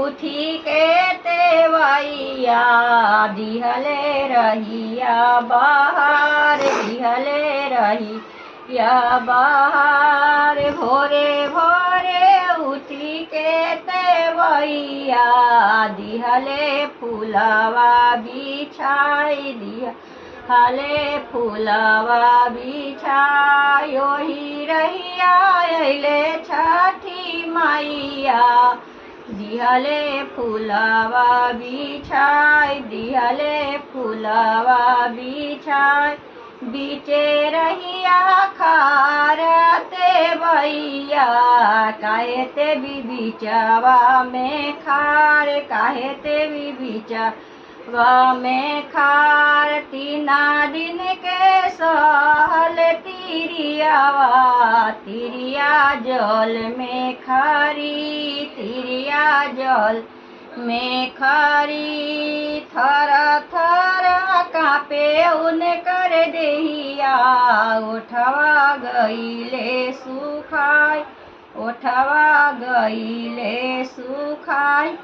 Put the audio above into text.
उठी के ते वैया दिहले रहिया बाहर दिहले रहिया बाहर भोरे भोरे उठी के ते वैया दिहले फूलवा बिछाई दिया हले फूलवा बिछाई ओही रहिया अइले छठी मैया दिहले फूलवा बिछाई दिहले फूलवा बिछाई बीचे रहिया खारते भैया काहेते बिचवा में खार काहेते बिचवा में खार तीना दिन के सहल तिरियावा तिरिया जल में खारी तिरिया जल में खारी थर थर कापे उनकर देहिया उठवा गईले सुखाई उठवा गईले सुखाई